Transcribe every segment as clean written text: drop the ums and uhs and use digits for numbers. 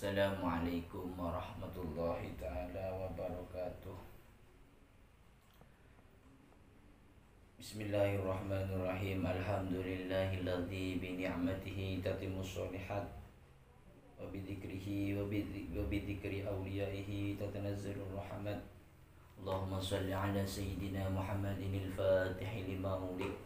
Assalamualaikum warahmatullahi ta'ala wabarakatuh. Bismillahirrahmanirrahim. Alhamdulillahilladzi bini'matihi tatimmus sholihat wa bidzikrihi wa bidzikri awliyaihi tatanazzalur rahmat. Allahumma shalli ala sayyidina Muhammadin al-fatihi lima ughliq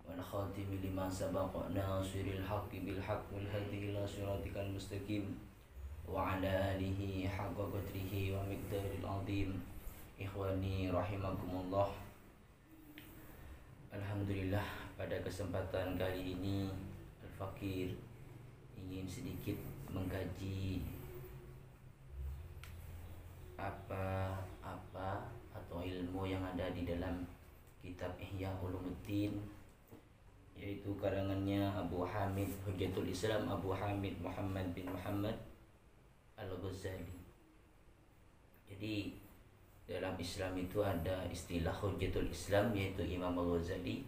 wal khatimi lima sabaqa nasiril haqqi bil haqq wal hadi ila siratikal mustaqim wa ala alihi haqqa qadrihi wa miqdaril azim. Ikhwani rahimakumullah. Alhamdulillah, pada kesempatan kali ini Al-Fakir ingin sedikit mengkaji apa atau ilmu yang ada di dalam kitab Ihya Ulumuddin, yaitu karangannya Abu Hamid Hujjatul Islam Abu Hamid Muhammad bin Muhammad Al-Ghazali. Jadi dalam Islam itu ada istilah Hujjatul Islam, yaitu Imam Al-Ghazali.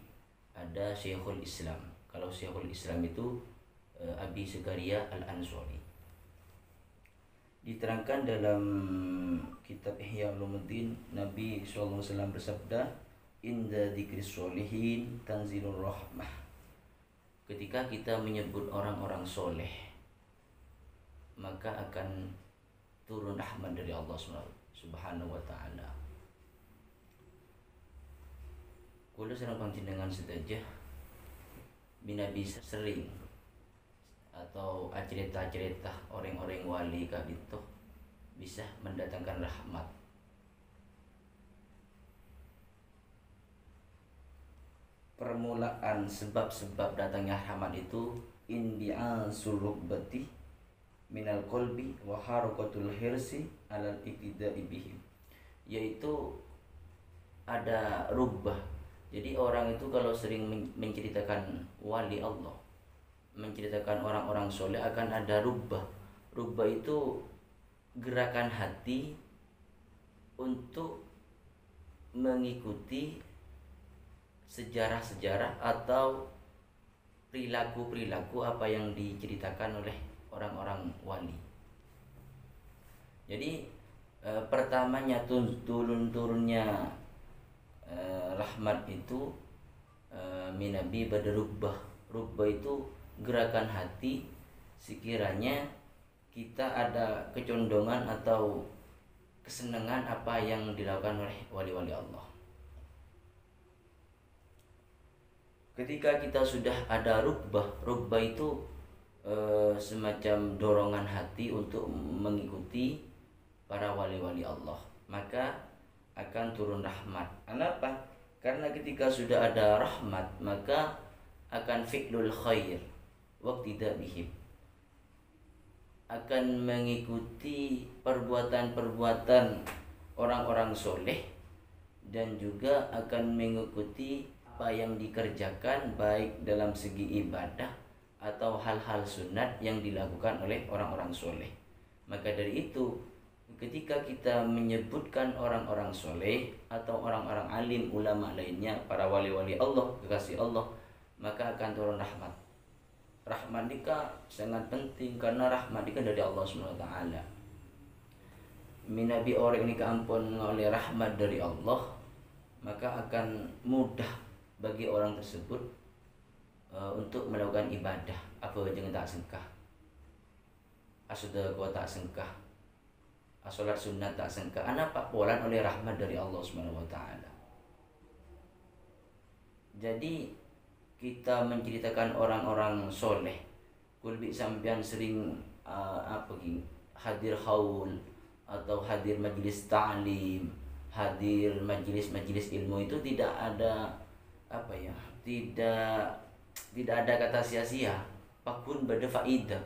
Ada Syekhul Islam. Kalau Syekhul Islam itu Abi Zakaria Al-Ansari. Diterangkan dalam kitab Ihya Ulumuddin, Nabi SAW bersabda, "Inda dzikris sholihin tanzilur rahmah." Ketika kita menyebut orang-orang soleh, maka akan turun rahmat dari Allah Subhanahu wa ta'ala. Kula sareng panjenengan sedaya binabi sering atau cerita-cerita orang-orang wali itu bisa mendatangkan rahmat. Permulaan sebab-sebab datangnya rahmat itu indi'asul rukbati minal qalbi wa harakatul hirsi alal iktida'i bihim, yaitu ada rubah. Jadi orang itu kalau sering menceritakan wali Allah, menceritakan orang-orang soleh, akan ada rubah. Rubah itu gerakan hati untuk mengikuti sejarah-sejarah atau perilaku-perilaku apa yang diceritakan oleh orang-orang wali. Jadi pertamanya turun-turunnya rahmat itu minabi badarubah. Rubah itu gerakan hati sekiranya kita ada kecondongan atau kesenangan apa yang dilakukan oleh wali-wali Allah. Ketika kita sudah ada rubah itu semacam dorongan hati untuk mengikuti para wali-wali Allah, maka akan turun rahmat. Kenapa? Karena ketika sudah ada rahmat, maka akan fi'lul khair waqtida bihim, akan mengikuti perbuatan-perbuatan orang-orang soleh, dan juga akan mengikuti apa yang dikerjakan baik dalam segi ibadah atau hal-hal sunat yang dilakukan oleh orang-orang soleh. Maka dari itu, ketika kita menyebutkan orang-orang soleh atau orang-orang alim, ulama lainnya, para wali-wali Allah, kekasih Allah, maka akan turun rahmat. Rahmat nikah sangat penting, karena rahmat nikah dari Allah SWT. Minabi orang ini keampun oleh rahmat dari Allah, maka akan mudah bagi orang tersebut untuk melakukan ibadah apa jangan tak sengkah, asudah tak sengkah, salat sunat tak sengkah, anak polan oleh rahmat dari Allah Subhanahu wa ta'ala. Jadi kita menceritakan orang-orang soleh, kulbi sampean sering hadir haul atau hadir majelis ta'lim, hadir majelis ilmu, itu tidak ada tidak ada kata sia-sia, pakun bada faidah.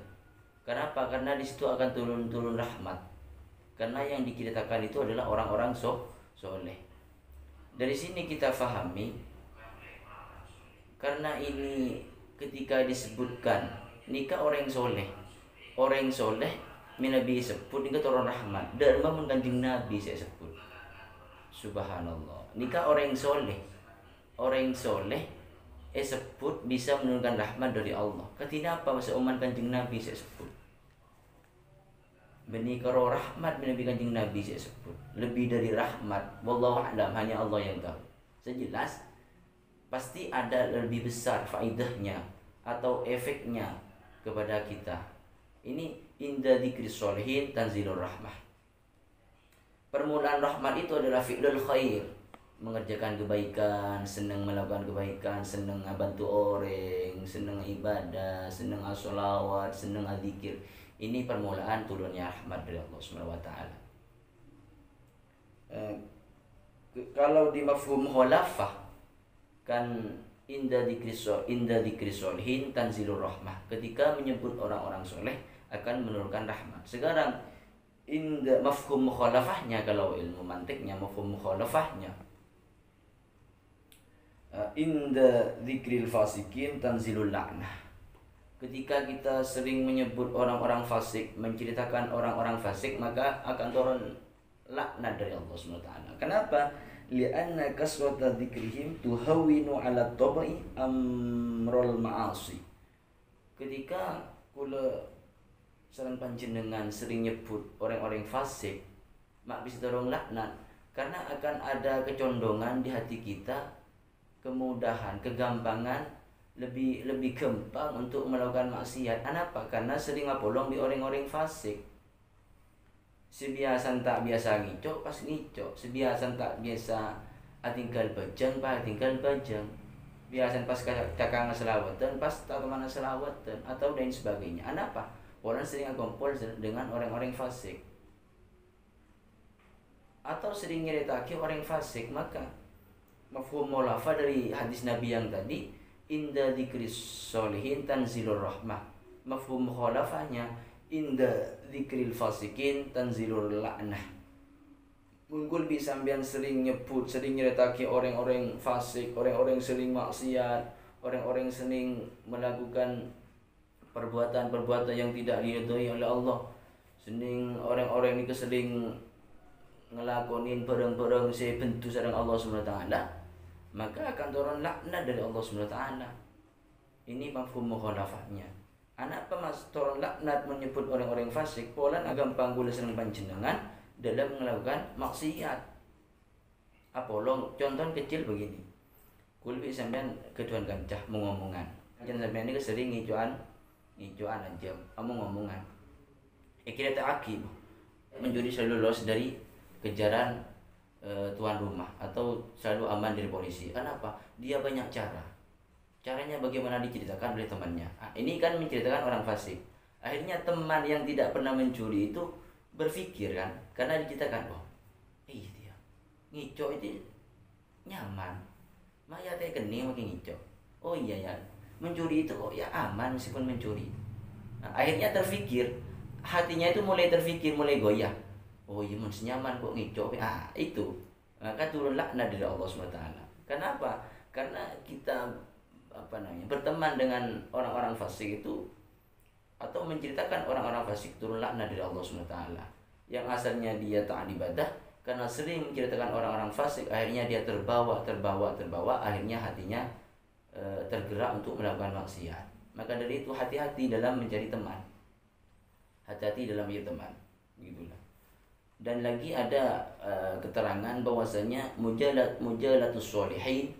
Kenapa? Karena di situ akan turun rahmat. Karena yang diceritakan itu adalah orang-orang soleh. Dari sini kita fahami, karena ini ketika disebutkan nikah orang soleh minabi sebut nikah turun rahmat. Dharma mengganjing Nabi saya sebut. Subhanallah. Nikah orang soleh sebut bisa menurunkan rahmat dari Allah. Ketika apa masa umat kanjeng Nabi saya sebut. Beni karo rahmat Nabi Kanjeng Nabi saya sebut. Lebih dari rahmat, wallahu a'lam, hanya Allah yang tahu. Sejelas pasti ada lebih besar faidahnya atau efeknya kepada kita. Ini inda dzikri sholihin tanzilur rahmah. Permulaan rahmat itu adalah fi'lul khair, mengerjakan kebaikan, senang melakukan kebaikan, senang bantu orang, senang ibadah, senang as-sholawat, senang adzikir. Ini permulaan turunnya rahmat dari Allah Subhanahu wa taala. Kalau di mafhum khalafah kan inda dzikri sholihin tanzilur rahmah. Ketika menyebut orang-orang soleh akan menurunkan rahmat. Sekarang inda mafhum mukhalafahnya, kalau ilmu mantiknya mafhum mukhalafahnya, inda dzikril fasikin tanzilul la'nah. Ketika kita sering menyebut orang-orang fasik, menceritakan orang-orang fasik, maka akan turun laknat dari Allah SWT. Kenapa? Li'anna kasrata dzikrihim tuhawwinu 'ala tabai amrul ma'asi. Ketika kula saran panjenengan sering nyebut orang-orang fasik, mak bisa dorong laknat, karena akan ada kecondongan di hati kita, kemudahan, kegampangan, lebih gampang untuk melakukan maksiat. Kenapa? Karena sering ngapolong di orang-orang fasik. Sebiasa tak biasa ngicok pas ngicok, sebiasa tak biasa tinggal bajang pas tinggal bajang, biasa pas cakang selawatan pas tak kemana selawatan, atau lain sebagainya. Kenapa? Orang sering kumpul dengan orang-orang fasik, atau sering nyeritaki orang fasik, maka mafhum mulafa dari hadis Nabi yang tadi, inda dzikris sholihin tanzilur rahmah. Mafhum mukhalafahnya, inda dzikril fasikin tanzilur la'nah. Mungkul bisa sampean sering nyebut, sering nyeritaki orang-orang fasik, orang-orang sering maksiat, orang-orang sering melakukan perbuatan-perbuatan yang tidak diridhoi oleh Allah. Sering orang-orang ini sering ngelakonin barang-barang saya bentuk sareng Allah SWT, maka akan turun laknat dari Allah SWT. Ini mafhum mukhalafahnya. Anak pemas turun laknat menyebut orang-orang fasik, polan gampang kula seneng panjenengan dalam melakukan maksiat. Apolong contoh kecil begini. Kula bisa sampean keduan kancah mengomongan. Jangan sampean ini sering ngicuan aja, omong-omongan. Kira tak akib menjadi selalu lolos dari kejaran tuan rumah, atau selalu aman dari polisi. Kenapa? Dia banyak cara. Caranya bagaimana diceritakan oleh temannya. Ini kan menceritakan orang fasik. Akhirnya teman yang tidak pernah mencuri itu berpikir kan, karena diceritakan, oh iya dia ngicok itu nyaman, maya teh kening makin ngicok. Oh iya ya, mencuri itu kok ya aman meskipun mencuri. Akhirnya terpikir, hatinya itu mulai terpikir, mulai goyah. Oh iya masih nyaman kok ngicok. Itu maka turun laknat dari Allah SWT. Kenapa? Karena kita berteman dengan orang-orang fasik itu, atau menceritakan orang-orang fasik, turun laknat dari Allah SWT. Yang asalnya dia taat ibadah, karena sering menceritakan orang-orang fasik, akhirnya dia terbawa, akhirnya hatinya tergerak untuk melakukan maksiat. Maka dari itu hati-hati dalam mencari teman, hati-hati dalam mencari teman, gitulah. Dan lagi ada keterangan bahwasanya mujalatus sholihin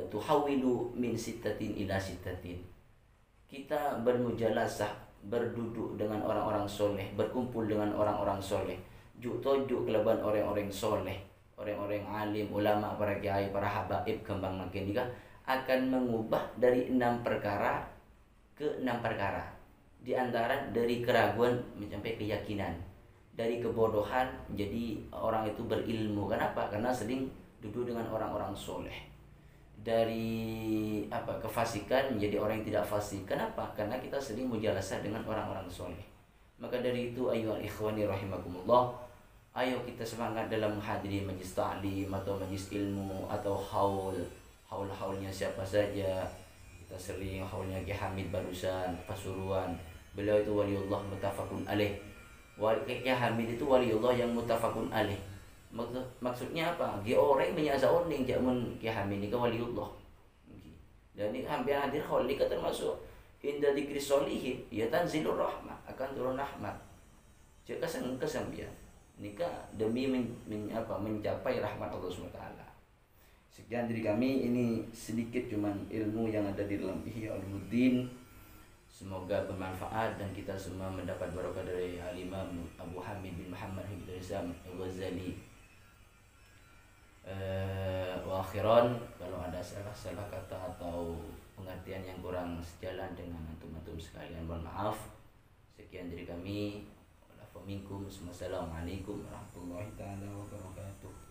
tuhawilu min sittatin ila sittatin. Kita bermujalasah, berduduk dengan orang-orang soleh, berkumpul dengan orang-orang soleh, juk kelaban orang-orang soleh, orang-orang alim, ulama, para kiai, para habaib, kembang makin juga akan mengubah dari 6 perkara ke 6 perkara. Di antara dari keraguan sampai keyakinan, dari kebodohan menjadi orang itu berilmu. Kenapa? Karena sering duduk dengan orang-orang soleh. Dari kefasikan menjadi orang yang tidak fasik. Kenapa? Karena kita sering mujalasah dengan orang-orang soleh. Maka dari itu, ayyuhal ikhwani rahimakumullah, ayo kita semangat dalam menghadiri majlis ta'lim atau majlis ilmu, atau haulnya siapa saja. Kita sering haulnya Ki Hamid barusan Pasuruan, beliau itu waliullah muttafaqun alaih. Ki Hamid itu waliullah yang muttafaqun alaih. Maksudnya apa? Dia orang menyasa oning jamun Ki Hamid ini waliullah. Dan ini hampir hadir kholika termasuk inda dzikri sholihin, ya tanzilur rahmah, akan turun rahmat. Cek kesambian nikah demi mencapai rahmat Allah SWT. Sekian dari kami, ini sedikit cuman ilmu yang ada di dalam Ihya Ulumuddin. Semoga bermanfaat dan kita semua mendapat barokah dari Al-Imam Abu Hamid bin Muhammad bin Rizam Al-Ghazali. Wa akhiran, kalau ada salah kata atau pengertian yang kurang sejalan dengan antum-antum sekalian, mohon maaf. Sekian dari kami. Wassalamualaikum warahmatullahi wabarakatuh.